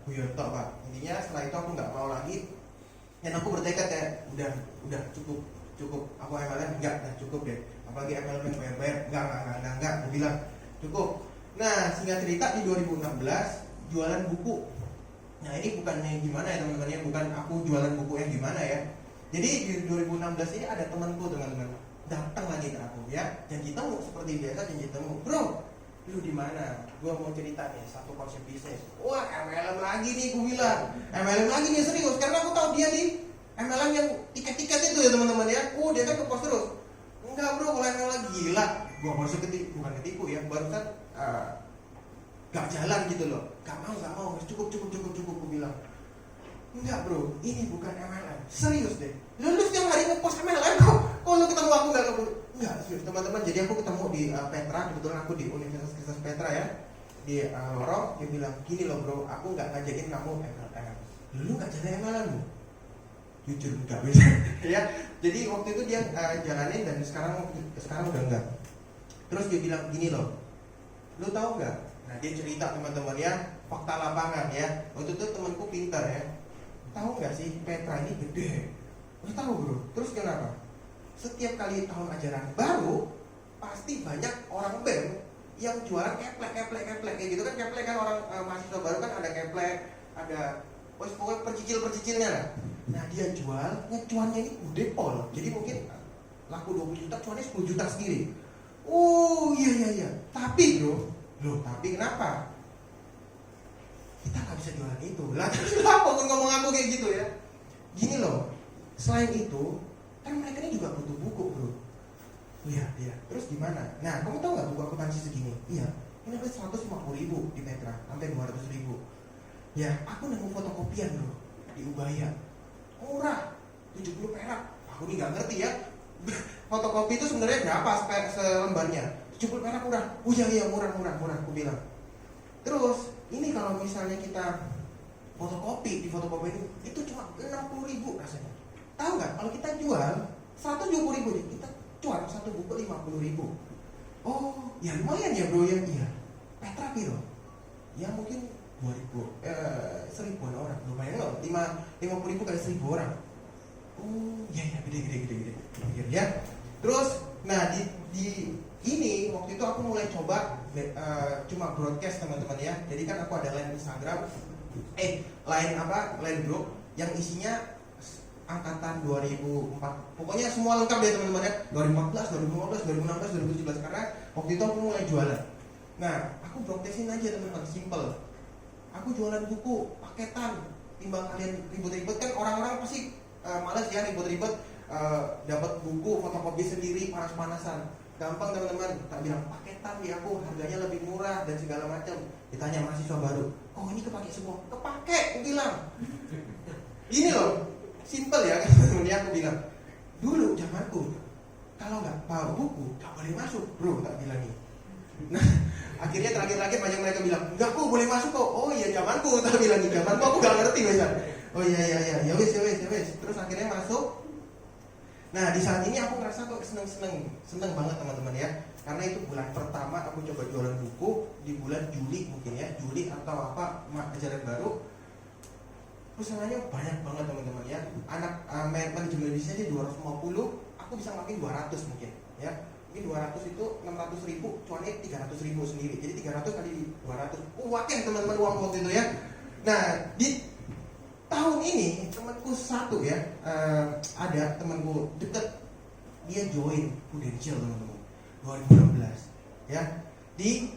guyon tok Pak. Intinya setelah itu aku nggak mau lagi, dan aku bertekad ya udah cukup aku MLM enggak cukup deh, apalagi MLM yang bayar enggak aku bilang cukup. Nah singkat cerita di 2016 jualan buku. Nah ini bukannya gimana ya teman-teman ya, bukan aku jualan buku yang gimana ya. Jadi di 2016 ini ada temanku teman-teman datang lagi ke aku ya, janji temu seperti biasa, janji temu, bro lu di mana? Gua mau cerita nih satu konsep bisnis. Wah MLM lagi nih, gue bilang MLM lagi nih, serius, karena aku tahu dia di MLM yang tiket-tiket itu ya teman-teman ya. Dia kan ngepost terus. Enggak bro, kalau MLM lagi gila. Gua baru bukan ketipu ya, barusan gak jalan gitu loh. Gak mau, cukup gue bilang. Enggak bro, ini bukan MLM, serius deh. Lu setiap hari ngepost MLM kok. Kalau lu ketemu aku gak keburu. Enggak, serius teman-teman. Jadi aku ketemu di Petra, kebetulan aku di Universitas Petra ya, di Lorong. Dia bilang gini loh bro, aku gak ngajakin kamu MLM. Lu gak jadi MLM lu? Jujur gak bisa ya. Jadi waktu itu dia jalanin, dan sekarang udah enggak. Terus dia bilang gini loh, lu tahu nggak? Nah dia cerita teman-teman ya, fakta lapangan ya. Waktu itu temanku pintar ya, tahu nggak sih Petra ini gede? Lu tahu bro? Terus kenapa? Setiap kali tahun ajaran baru pasti banyak orang BEM yang jualan keplek kayak gitu kan. Keplek kan orang mahasiswa baru kan ada keplek, ada pokoknya percicilnya lah. Nah dia jual, cuannya ini gede pol. Jadi mungkin laku 20 juta, cuannya 10 juta sendiri. Oh iya. Tapi bro, tapi kenapa? Kita nggak bisa jualan itu. Lah kenapa ngomong aku kayak gitu ya? Gini loh, selain itu kan mereka ini juga butuh buku bro. Iya. Terus gimana? Nah kamu tahu nggak buku akuntansi segini? Iya. Ini harus 150.000 di Petra, sampai 200.000. Ya aku nemu fotokopian bro di Ubaya, murah, 70 perak. Aku nih nggak ngerti ya. Fotokopi itu sebenarnya berapa selembarnya? 70 perak murah. Oh iya murah aku bilang. Terus ini kalau misalnya kita fotokopi di fotokopi itu cuma 60.000 rasanya. Tahu nggak? Kalau kita jual 120.000 kita cuan satu buku 50.000. Oh ya lumayan ya bro ya. Iya. Petra piro? Ya mungkin 1.000-an orang. Lumayan loh. 50.000 kali 1.000 orang. Oh iya gede ya. Terus nah di ini waktu itu aku mulai coba cuma broadcast teman-teman ya. Jadi kan aku ada line Instagram, line group yang isinya angkatan 2004. Pokoknya semua lengkap deh teman-teman ya. 2014, 2015, 2016, 2017, karena waktu itu aku mulai jualan. Nah aku broadcastin aja teman-teman, simple. Aku jualan buku paketan, timbang kalian ribet-ribet kan, orang-orang pasti malas ya ribet-ribet, dapat buku fotokopi sendiri panas-panasan. Gampang teman-teman, tak bilang paketan di aku, harganya lebih murah dan segala macam. Ditanya mahasiswa baru, oh ini kepake semua? Kepake, aku bilang. Ini loh, simple ya teman-teman ya, aku bilang. Dulu zamanku, kalau nggak bawa buku nggak boleh masuk bro, tak bilang ini. Nah akhirnya terakhir banyak mereka bilang enggak kok boleh masuk kok. Oh iya zamanku, tak bilang nih zamanku, aku nggak ngerti biasa. Oh iya ya wes. Terus akhirnya masuk. Nah di saat ini aku ngerasa kok seneng banget teman-teman ya, karena itu bulan pertama aku coba jualan buku di bulan Juli mungkin ya, Juli atau apa ajaran baru. Pesanannya banyak banget teman-teman ya. Anak manajemen bisnisnya 250, aku bisa ngelakuin 200 mungkin ya. Mungkin 200 itu 600.000, cuannya 300.000 sendiri. Jadi 300 kali 200, wakil teman-teman uang waktu itu ya. Nah di tahun ini temanku satu ya, ada temanku deket, dia join Prudential teman-teman 2016 ya, di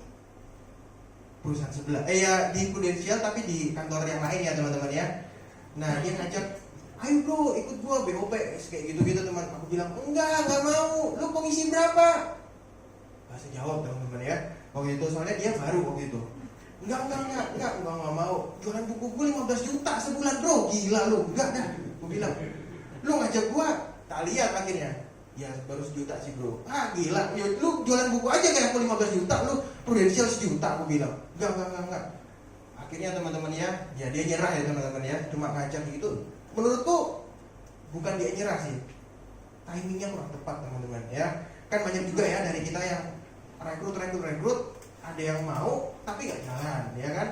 perusahaan sebelah ya, di Prudential tapi di kantor yang lain ya teman-teman ya. Nah dia ngajak, ayo bro ikut gua BOP kayak gitu teman. Aku bilang enggak mau. Lu komisi berapa? Bahasa jawab teman-teman ya waktu itu, soalnya dia baru waktu itu. Enggak mau. Jualan buku gue 15 juta sebulan bro, gila lu. Enggak dah, gue bilang. Lu ngajak gue, tak lihat akhirnya. Ya baru 1 juta sih bro. Gila, ya, lu jualan buku aja kayak aku 15 juta, lu Prudential 1 juta, aku bilang. Enggak. Akhirnya teman-teman ya dia nyerah ya teman-teman ya, cuma ngajak gitu. Menurutku bukan dia nyerah sih, timingnya kurang tepat teman-teman ya. Kan banyak juga ya dari kita yang rekrut, ada yang mau tapi nggak jalan ya kan.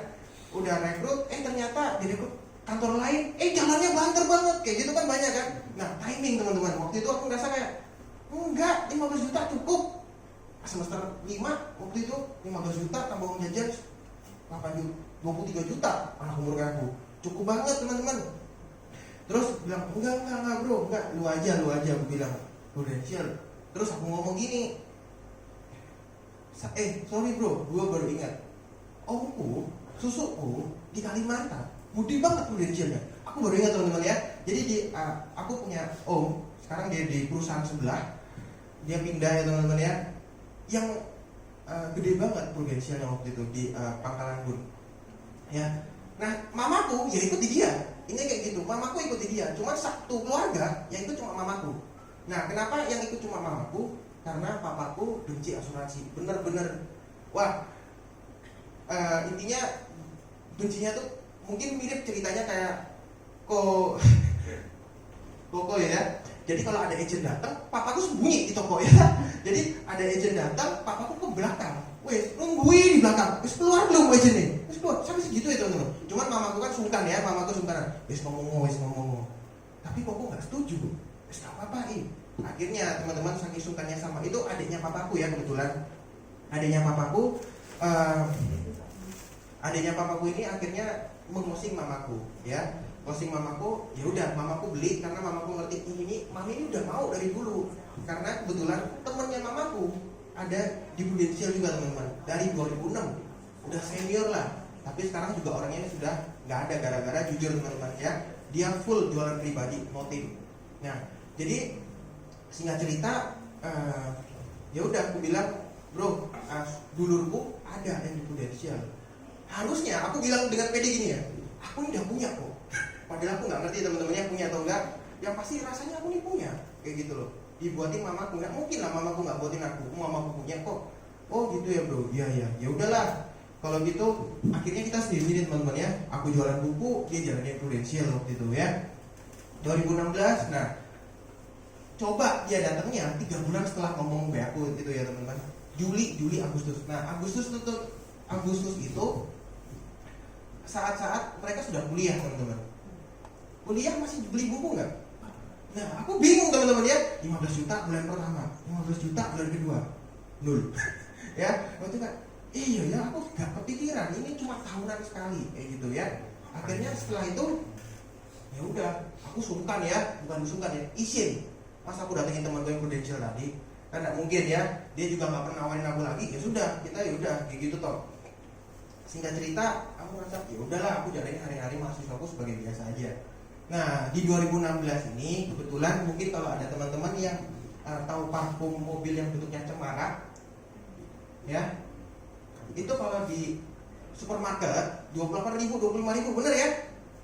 udah rekrut, ternyata direkrut kantor lain, jalannya banter banget, kayak gitu kan banyak kan. Nah timing teman-teman, waktu itu aku ngerasa kayak enggak, 15 juta cukup. Semester 5 waktu itu 15 juta tambah uang jajan 8 juta, 23 juta anak umur aku, cukup banget teman-teman. Terus bilang enggak bro, enggak, lu aja aku bilang Prudential. Terus aku ngomong gini, sorry bro, gue baru ingat, omku, susuku di Kalimantan mudi banget Prudentialnya. Aku baru ingat teman-teman ya. Jadi aku punya om, sekarang dia di perusahaan sebelah, dia pindah ya teman-teman ya, yang gede banget Prudentialnya waktu itu di Pangkalan Bun. Ya, nah mamaku ya ikuti dia. Ini kayak gitu, mamaku ikuti dia. Cuma satu keluarga yang ikut cuma mamaku. Nah, kenapa yang ikut cuma mamaku? Karena papaku benci asuransi. Bener-bener, wah, intinya bencinya tuh mungkin mirip ceritanya kayak Koko ya. Jadi kalau ada agent datang, papaku sembunyi di toko ya. Jadi ada agent datang, papaku ke belakang. Wes, nungguin di belakang. Wes keluar belum agentnya? Wes keluar. Sampai segitu ya teman-teman. Cuman mamaku kan sungkan ya, mamaku sungkan. Wes ngomong. Tapi Koko nggak setuju. Wes nggak apa-apa nih. Akhirnya teman-teman saking sungkannya sama itu adiknya papaku ya kebetulan. Adiknya papaku ini akhirnya mengosing mamaku ya. Closing mamaku, ya udah mamaku beli karena mamaku ngerti mami ini udah mau dari dulu. Karena kebetulan temennya mamaku ada di Prudential juga teman-teman dari 2006, udah senior lah. Tapi sekarang juga orangnya sudah nggak ada gara-gara jujur teman-teman ya, dia full jualan pribadi, no tim. Nah, jadi singkat cerita, ya udah aku bilang bro, dulurku ada yang di Prudential. Harusnya aku bilang dengan pede gini ya, aku ini udah punya kok. Padahal aku nggak ngerti teman-temannya punya atau enggak. Yang pasti rasanya aku nih punya, kayak gitu loh. Dibuatin mamaku, nggak mungkin lah mamaku nggak buatin aku. Mamaku punya kok. Oh gitu ya bro, iya ya udahlah. Kalau gitu akhirnya kita sendiri teman-teman ya. Aku jualan buku, dia jalannya Prudential waktu itu ya. 2016, nah coba dia datangnya 3 bulan setelah ngomong ke aku gitu ya teman-teman. Juli, Agustus. Nah Agustus itu saat-saat mereka sudah kuliah teman-teman. Kuliah masih beli buku nggak? Nah aku bingung teman-teman ya. 15 juta bulan pertama, 15 juta bulan kedua, 0. Ya waktu kan, iya ya aku nggak kepikiran ini cuma tahunan sekali kayak gitu ya. Akhirnya setelah itu ya udah aku sungkan ya, bukan izin. Pas aku datengin teman gue yang Prudential tadi, kan nggak mungkin ya, dia juga nggak pernah nawarin aku lagi. Ya sudah, kita ya udah kayak gitu toh. Singkat cerita, aku merasa ya udahlah, aku jalanin hari-hari mahasiswaku sebagai biasa aja. Nah, di 2016 ini kebetulan mungkin kalau ada teman-teman yang tahu parfum mobil yang bentuknya cemara, ya, itu kalau di supermarket 28.000, 25.000, bener ya?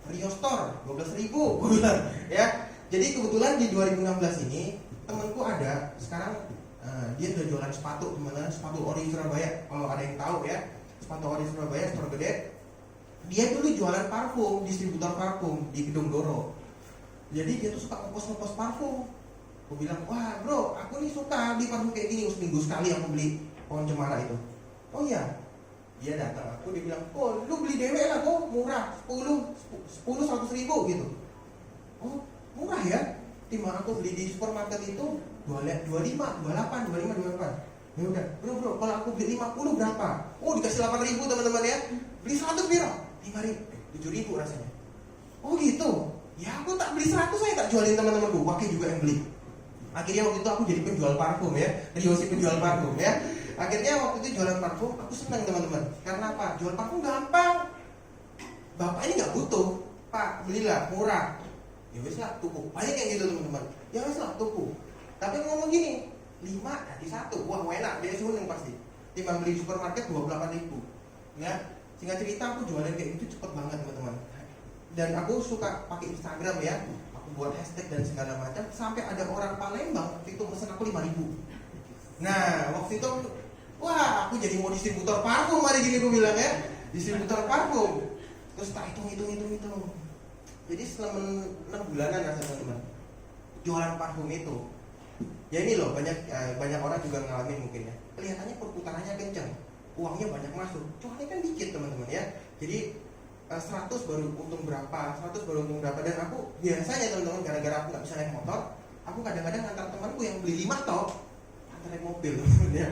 Rio Store 12.000, bener ya. Jadi kebetulan di 2016 ini temanku ada sekarang dia udah jualan sepatu, teman-teman, sepatu ori Surabaya. Kalau ada yang tahu ya, sepatu ori Surabaya, store gede. Dia dulu jualan parfum, distributor parfum di Gedung Doro. Jadi dia tuh suka ngepost parfum. Aku bilang, wah bro, aku nih suka beli parfum kayak gini. Seminggu sekali aku beli pohon cemara itu. Oh iya. Dia datang aku, dia bilang, oh lu beli dewe lah kok, murah, 100 ribu gitu. Oh murah ya. Timbang aku beli di supermarket itu 25, 28. Ya udah, bro, kalau aku beli 50 berapa? Oh dikasih 8.000 teman-teman ya. Beli 100 biro, 5.000, 7.000 rasanya. Oh gitu. Ya aku tak beli 100, saya tak jualin teman-temanku. Wakil juga yang beli. Akhirnya waktu itu aku jadi penjual parfum ya. Rio si penjual parfum ya. Akhirnya waktu itu jualan parfum, aku senang teman-teman. Karena apa? Jual parfum gampang. Bapak ini nggak butuh. Pak, belilah murah. Ya wes lah, tuku. Banyak yang gitu teman-teman. Ya wes lah, tuku. Tapi ngomong gini, 5 jadi 1. Wah enak, dia seneng pasti. Timbang beli di supermarket 28.000. Ya, singkat cerita aku jualan kayak gitu cepet banget teman-teman. Dan aku suka pakai Instagram ya. Aku buat hashtag dan segala macam. Sampai ada orang Palembang waktu itu pesen aku 5.000. Nah, waktu itu wah, aku jadi mau distributor parfum hari gini aku bilang ya. Distributor parfum. Terus tak hitung. Jadi selama 6 bulanan ya teman-teman. Jualan parfum itu. Ya ini loh, banyak orang juga ngalamin mungkin ya. Kelihatannya perputarannya kencang, uangnya banyak masuk, cuannya kan dikit teman-teman ya. Jadi 100 baru untung berapa, 100 baru untung berapa. Dan aku biasanya teman-teman, gara-gara aku nggak bisa naik motor, aku kadang-kadang antar temanku yang beli 5 tok antar naik mobil ya.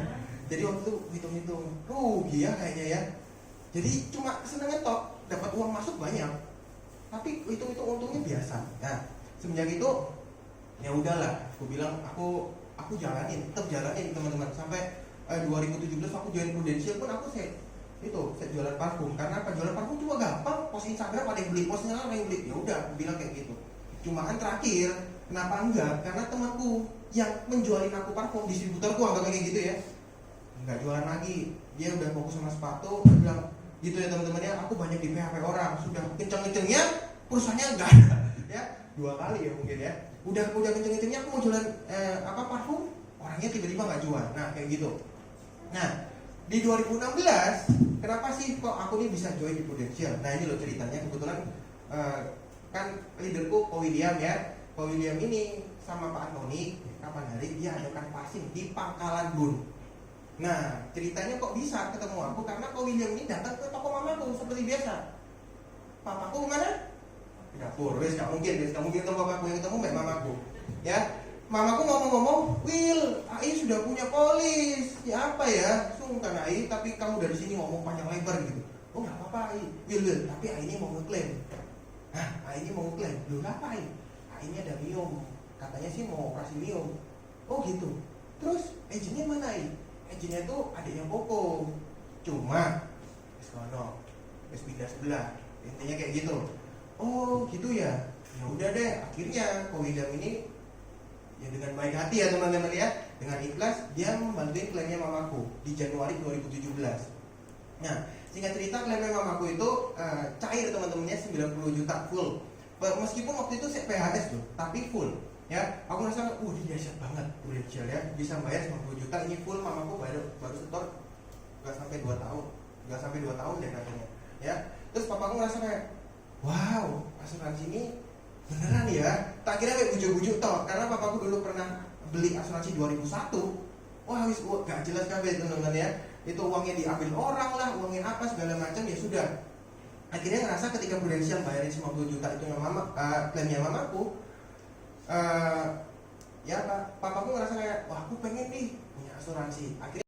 Jadi waktu itu hitung-hitung rugi ya kayaknya ya. Jadi cuma kesenangan tok, dapat uang masuk banyak, tapi hitung-hitung untungnya biasa. Nah semenjak itu ya udahlah, aku bilang aku tetap jalanin teman-teman sampai 2017 aku join Prudential pun aku saya jualan parfum. Karena apa? Jualan parfum cuma gampang, post Instagram ada yang beli, postnya ada yang beli, ya udah aku bilang kayak gitu. Cuman terakhir kenapa enggak? Karena temanku yang menjualin aku parfum, distributorku anggap kayak gitu ya, enggak jualan lagi, dia udah fokus sama sepatu. Dia bilang gitu ya teman-teman ya, aku banyak di PHP orang, sudah kenceng-kencengnya perusahaannya enggak ada ya, 2 kali ya mungkin ya, udah kenceng-kencengnya aku mau jualan parfum, orangnya tiba-tiba nggak jual. Nah kayak gitu. Nah di 2016 kenapa sih kok aku nih bisa join di Prudential? Nah ini loh ceritanya. Kebetulan kan leaderku Ko William ya, Ko William ini sama Pak Antoni kapan hari dia adakan passing di Pangkalan Bun. Nah ceritanya kok bisa ketemu aku, karena Ko William ini datang ke toko mamaku seperti biasa. Papaku kemana? Di dapur. Wes nggak mungkin toko papaku yang ketemu mbak mamaku ya. Mamaku ngomong-ngomong, Will, AI sudah punya polis. Ya apa ya? Sungkan AI, tapi kamu dari sini ngomong panjang lebar gitu. Oh nggak apa-apa AI. Will, tapi AI ini mau ngeklaim. Nah, AI ini mau ngeklaim. Loh ngapain? AI ini ada Miom. Katanya sih mau operasi Miom. Oh gitu. Terus agennya mana AI? Agennya tuh adiknya Koko. Cuma, sekono, pindah sebelah. Intinya kayak gitu. Oh gitu ya. Ya udah deh. Akhirnya Ko William ini ya dengan baik hati ya teman-teman ya, dengan ikhlas dia membantuin klaimnya mamaku di Januari 2017. Nah singkat cerita klaimnya mamaku itu cair teman-temannya 90 juta full. Meskipun waktu itu saya PHS loh, tapi full ya. Aku merasa dia dahsyat banget Prudential ya, bisa bayar 90 juta ini full. Mamaku baru setor gak sampai 2 tahun deh katanya ya. Terus papaku merasa kayak wow, asuransi ini beneran ya. Tak kira kayak bujuk-bujuk toh, karena papaku dulu pernah beli asuransi 2001. Wah wis gak jelas kabeh teman-teman ya. Itu uangnya diambil orang lah, uangnya apa segala macam, ya sudah. Akhirnya ngerasa ketika Prudential bayarin 50 juta itu klaimnya mamaku, ya papaku ngerasa kayak wah aku pengen nih punya asuransi. Akhirnya